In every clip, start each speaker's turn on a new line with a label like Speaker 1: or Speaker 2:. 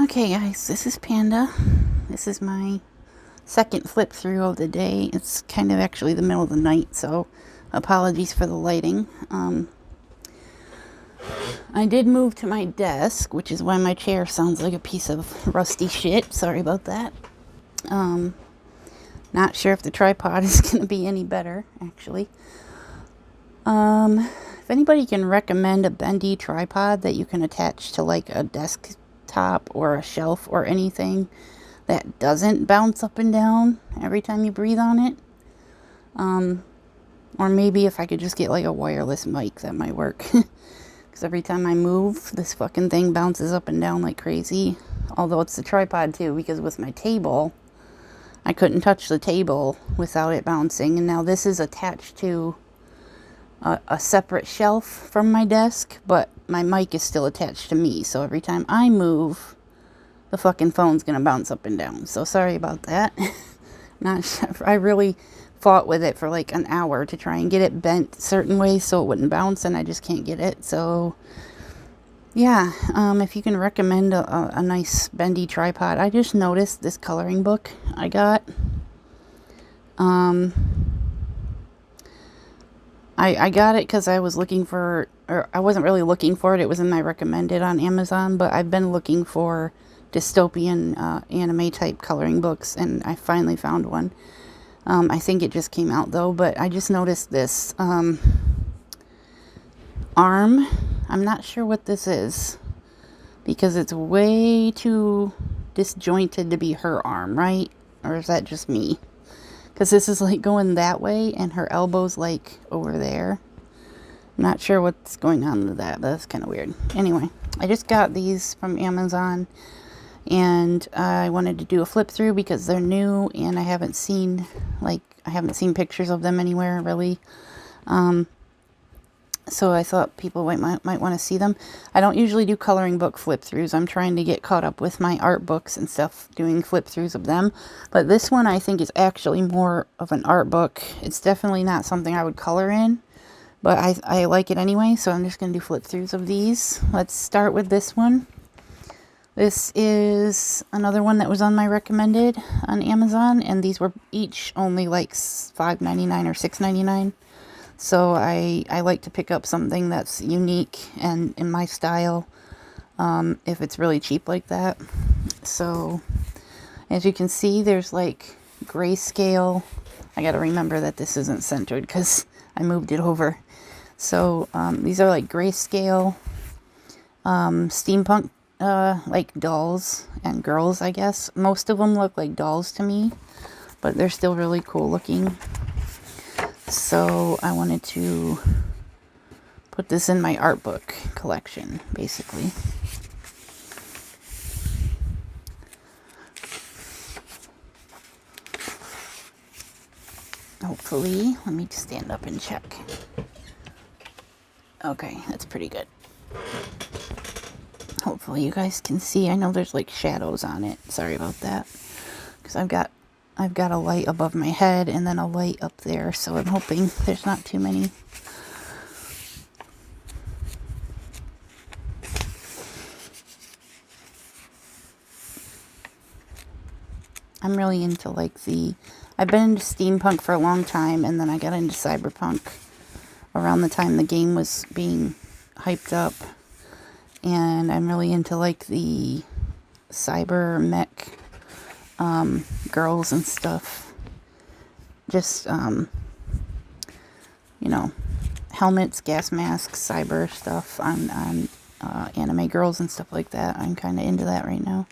Speaker 1: Okay guys, this is Panda. This is my second flip through of the day. It's kind of actually the middle of the night, so apologies for the lighting. I did move to my desk, which is why my chair sounds like a piece of rusty shit. Sorry about that. Not sure if the tripod is going to be any better, actually. If anybody can recommend a bendy tripod that you can attach to like a desktop or a shelf or anything that doesn't bounce up and down every time you breathe on it. Or maybe if I could just get like a wireless mic, that might work. Because every time I move, this fucking thing bounces up and down like crazy. Although it's the tripod too, because with my table, I couldn't touch the table without it bouncing. And now this is attached to a separate shelf from my desk, but my mic is still attached to me. So every time I move, the fucking phone's gonna bounce up and down. So sorry about that. Not sure. I really fought with it for like an hour to try and get it bent certain ways so it wouldn't bounce, and I just can't get it. So yeah, if you can recommend a nice bendy tripod. I just noticed this coloring book I got. I got it because I was looking for, or I wasn't really looking for it. It was in my recommended on Amazon, but I've been looking for dystopian anime type coloring books, and I finally found one. I think it just came out though, but I just noticed this arm. I'm not sure what this is because it's way too disjointed to be her arm, right? Or is that just me? Because this is like going that way and her elbow's like over there. I'm not sure what's going on with that. That's kind of weird. Anyway, I just got these from Amazon and I wanted to do a flip through because they're new and I haven't seen pictures of them anywhere really. So I thought people might want to see them. I don't usually do coloring book flip-throughs. I'm trying to get caught up with my art books and stuff, doing flip-throughs of them. But this one I think is actually more of an art book. It's definitely not something I would color in, but I like it anyway, so I'm just going to do flip-throughs of these. Let's start with this one. This is another one that was on my recommended on Amazon, and these were each only like $5.99 or $6.99. So I like to pick up something that's unique and in my style, if it's really cheap like that. So as you can see, there's like grayscale. I got to remember that this isn't centered because I moved it over. So these are like grayscale steampunk like dolls and girls, I guess. Most of them look like dolls to me, but they're still really cool looking. So I wanted to put this in my art book collection, basically. Hopefully, let me stand up and check. Okay, that's pretty good. Hopefully you guys can see. I know there's like shadows on it. Sorry about that. Because I've got a light above my head and then a light up there, so I'm hoping there's not too many. I'm really into like I've been into steampunk for a long time, and then I got into cyberpunk around the time the game was being hyped up, and I'm really into like the cyber mech girls and stuff. Just you know, helmets, gas masks, cyber stuff on anime girls and stuff like that. I'm kind of into that right now.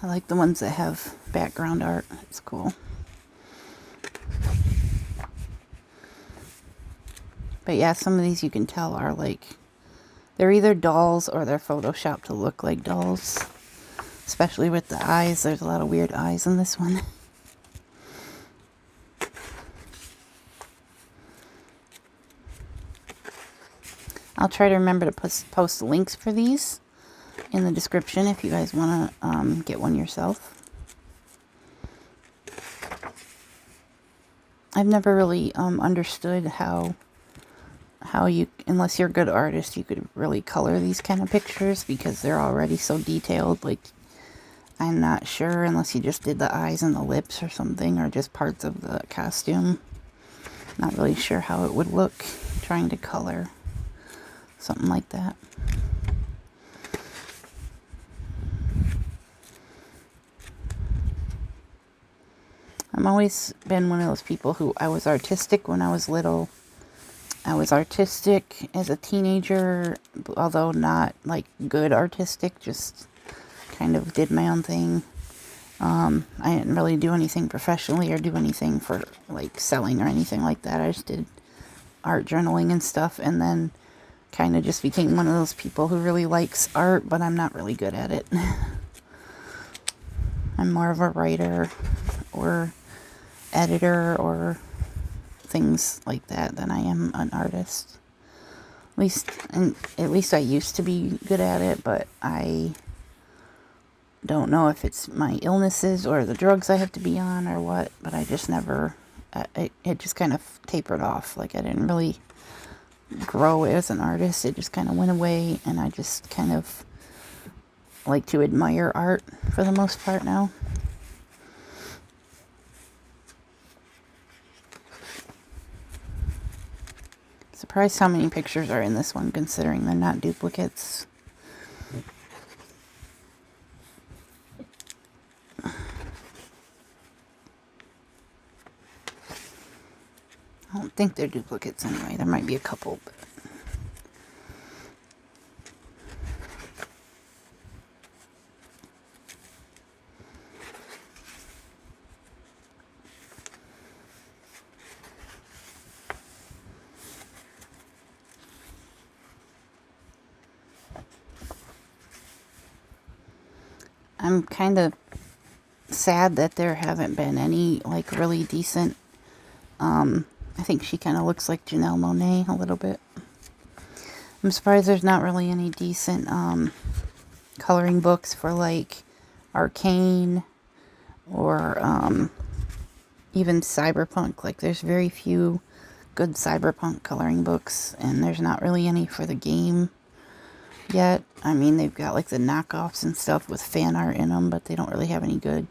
Speaker 1: I like the ones that have background art. It's cool. But yeah, some of these you can tell are like, they're either dolls or they're photoshopped to look like dolls. Especially with the eyes. There's a lot of weird eyes in this one. I'll try to remember to post links for these in the description if you guys want to get one yourself. I've never really understood how how you, unless you're a good artist, you could really color these kind of pictures because they're already so detailed. Like, I'm not sure unless you just did the eyes and the lips or something, or just parts of the costume. Not really sure how it would look trying to color something like that. I've always been one of those people who, I was artistic when I was little. I was artistic as a teenager, although not like good artistic, just kind of did my own thing. I didn't really do anything professionally or do anything for like selling or anything like that. I just did art journaling and stuff, and then kind of just became one of those people who really likes art, but I'm not really good at it. I'm more of a writer or editor or things like that than I am an artist. At least I used to be good at it, but I don't know if it's my illnesses or the drugs I have to be on or what, but I just never, it just kind of tapered off. Like, I didn't really grow as an artist. It just kind of went away, and I just kind of like to admire art for the most part now. Surprised how many pictures are in this one, considering they're not duplicates. I don't think they're duplicates anyway. There might be a couple, but I'm kind of sad that there haven't been any like really decent. I think she kind of looks like Janelle Monáe a little bit. I'm surprised there's not really any decent coloring books for like Arcane or even Cyberpunk. Like, there's very few good Cyberpunk coloring books, and there's not really any for the game yet. I mean, they've got like the knockoffs and stuff with fan art in them, but they don't really have any good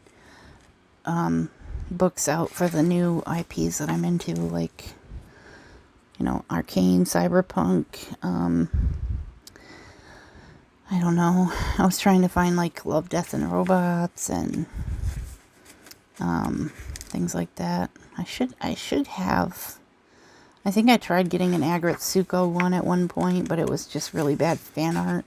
Speaker 1: books out for the new IPs that I'm into, like, you know, Arcane, Cyberpunk. I don't know. I was trying to find like Love, Death, and Robots and things like that. I should have. I think I tried getting an Agretsuko one at one point, but it was just really bad fan art.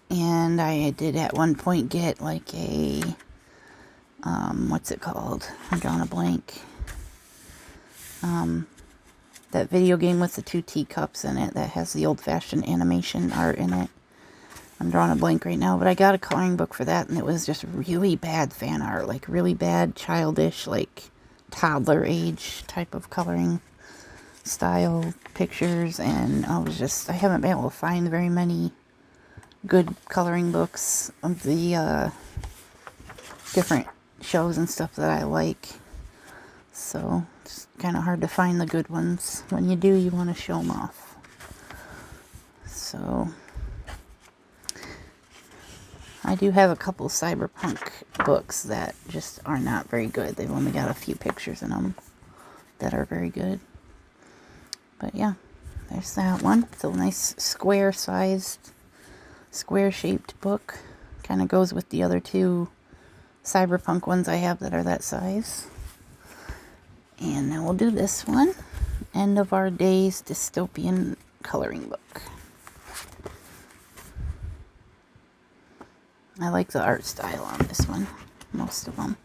Speaker 1: And I did at one point get like a, what's it called? I'm drawing a blank. That video game with the 2 teacups in it that has the old-fashioned animation art in it. I'm drawing a blank right now, but I got a coloring book for that, and it was just really bad fan art, like really bad, childish, like toddler age type of coloring style pictures, and I haven't been able to find very many good coloring books of the different shows and stuff that I like. So it's kind of hard to find the good ones. When you do, you want to show them off. So I do have a couple Cyberpunk books that just are not very good. They've only got a few pictures in them that are very good. But yeah, there's that one. It's a nice square-sized, square-shaped book. Kind of goes with the other 2 Cyberpunk ones I have that are that size. And now we'll do this one. End of Our Days Dystopian coloring book. I like the art style on this one, most of them.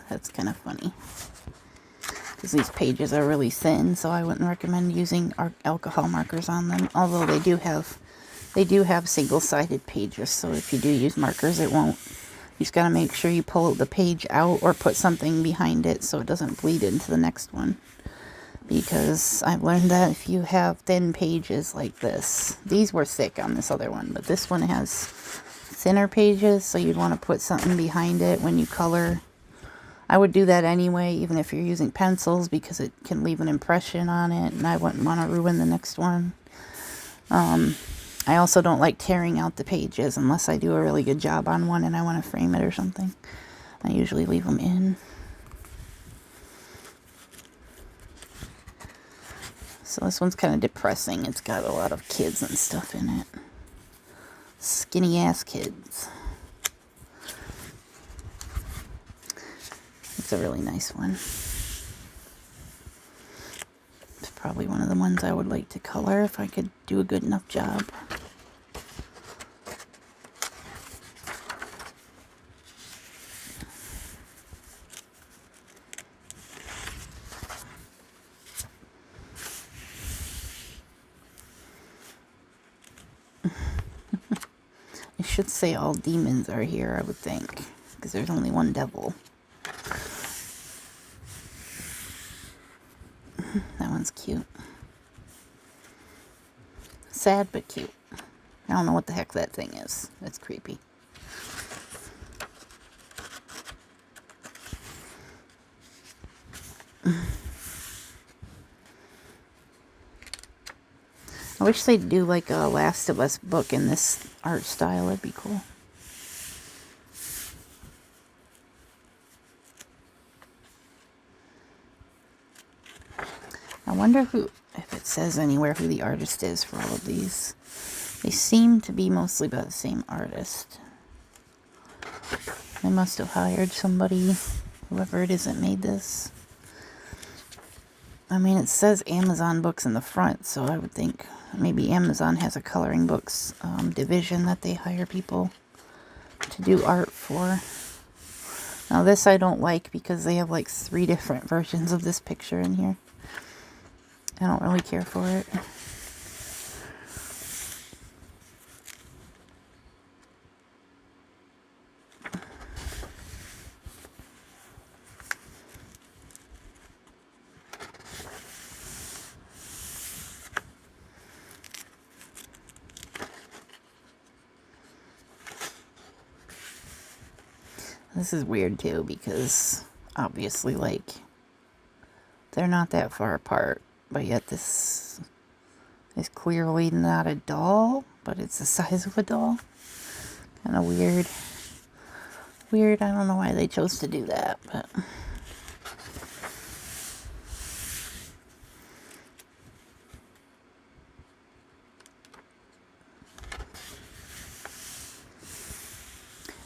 Speaker 1: That's kind of funny, because these pages are really thin, so I wouldn't recommend using alcohol markers on them. Although they do have single-sided pages, so if you do use markers, it won't. You just gotta make sure you pull the page out or put something behind it so it doesn't bleed into the next one. Because I've learned that if you have thin pages like this, these were thick on this other one, but this one has thinner pages, so you'd want to put something behind it when you color. I would do that anyway, even if you're using pencils, because it can leave an impression on it, and I wouldn't want to ruin the next one. I also don't like tearing out the pages unless I do a really good job on one and I want to frame it or something. I usually leave them in. So this one's kind of depressing. It's got a lot of kids and stuff in it. Skinny ass kids. It's a really nice one. It's probably one of the ones I would like to color if I could do a good enough job. It should say all demons are here, I would think, because there's only one devil. That one's cute. Sad but cute. I don't know what the heck that thing is. It's creepy. I wish they'd do like a Last of Us book in this art style. That'd be cool. I wonder if it says anywhere who the artist is for all of these. They seem to be mostly by the same artist. They must have hired somebody, whoever it is that made this. I mean, it says Amazon Books in the front, so I would think maybe Amazon has a coloring books division that they hire people to do art for. Now this I don't like because they have like 3 different versions of this picture in here. I don't really care for it. This is weird too because obviously like they're not that far apart, but yet this is clearly not a doll, but it's the size of a doll. Kind of weird. Weird, I don't know why they chose to do that, but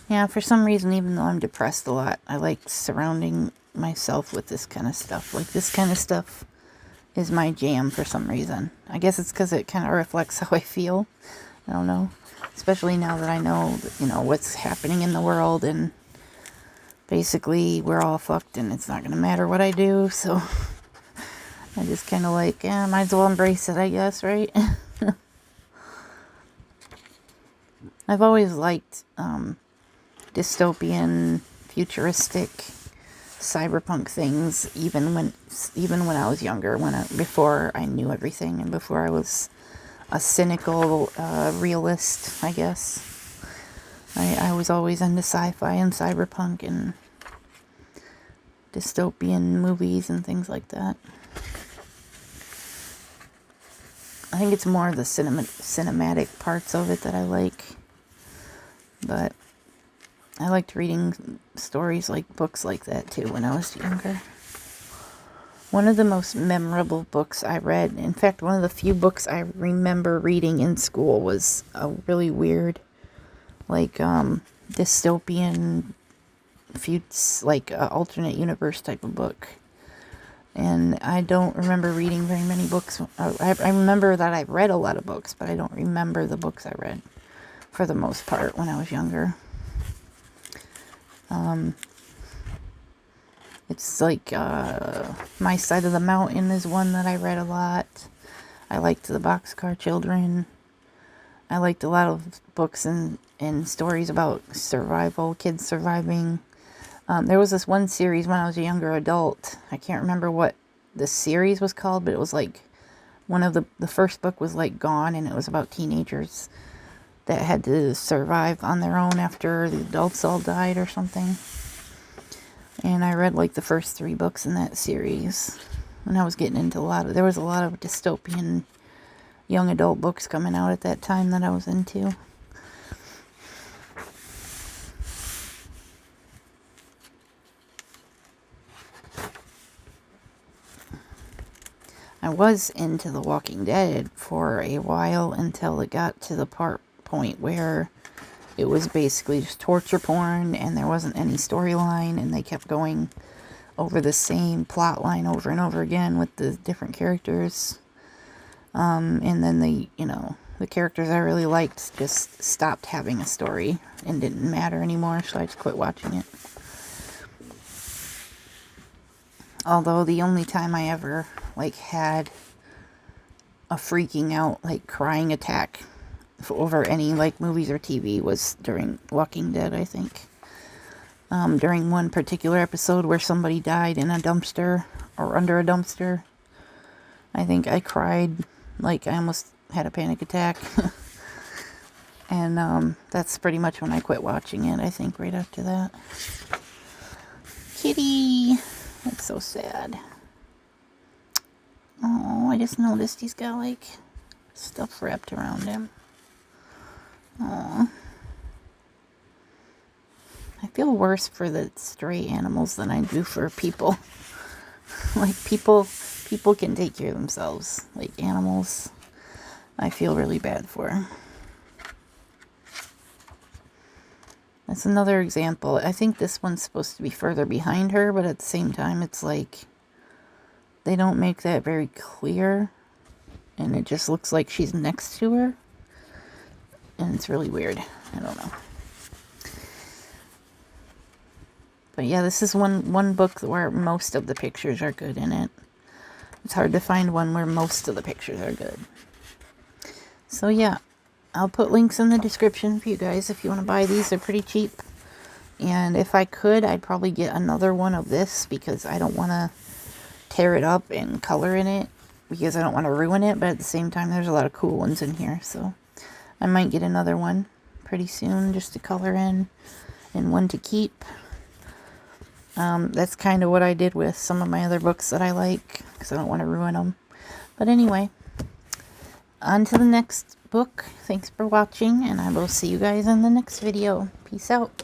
Speaker 1: yeah, for some reason, even though I'm depressed a lot, I like surrounding myself with this kind of stuff. Like, this kind of stuff is my jam for some reason. I guess it's because it kind of reflects how I feel. I don't know. Especially now that I know, you know, what's happening in the world, and basically we're all fucked and it's not going to matter what I do, so I just kind of like, yeah, might as well embrace it, I guess, right? I've always liked dystopian, futuristic, cyberpunk things, even when I was younger, before I knew everything and before I was a cynical realist, I guess. I was always into sci-fi and cyberpunk and dystopian movies and things like that. I think it's more the cinematic parts of it that I like. But I liked reading stories like books like that too when I was younger. One of the most memorable books I read, in fact, one of the few books I remember reading in school, was a really weird, like, dystopian, like, alternate universe type of book. And I don't remember reading very many books. I remember that I read a lot of books, but I don't remember the books I read, for the most part, when I was younger. It's like, My Side of the Mountain is one that I read a lot. I liked The Boxcar Children. I liked a lot of books and stories about survival, kids surviving. There was this one series when I was a younger adult. I can't remember what the series was called, but it was like, one of the first book was like Gone, and it was about teenagers that had to survive on their own after the adults all died or something. And I read like the first 3 books in that series. And I was getting into there was a lot of dystopian young adult books coming out at that time that I was into. I was into The Walking Dead for a while until it got to the point where it was basically just torture porn and there wasn't any storyline, and they kept going over the same plot line over and over again with the different characters. And then the characters I really liked just stopped having a story and didn't matter anymore, so I just quit watching it. Although the only time I ever had a freaking out, crying attack over any movies or TV was during Walking Dead, I think. During one particular episode where somebody died in a dumpster or under a dumpster, I think I cried I almost had a panic attack. And that's pretty much when I quit watching it, I think, right after that. Kitty! That's so sad. Oh, I just noticed he's got, stuff wrapped around him. Oh. I feel worse for the stray animals than I do for people. People can take care of themselves. Animals, I feel really bad for. That's another example. I think this one's supposed to be further behind her, but at the same time, it's they don't make that very clear, and it just looks like she's next to her, and it's really weird. I don't know. But yeah, this is one book where most of the pictures are good in it. It's hard to find one where most of the pictures are good. So yeah, I'll put links in the description for you guys if you want to buy these. They're pretty cheap. And if I could, I'd probably get another one of this because I don't want to tear it up and color in it because I don't want to ruin it. But at the same time, there's a lot of cool ones in here. So I might get another one pretty soon just to color in and one to keep. That's kind of what I did with some of my other books that I like because I don't want to ruin them. But anyway, on to the next book. Thanks for watching, and I will see you guys in the next video. Peace out.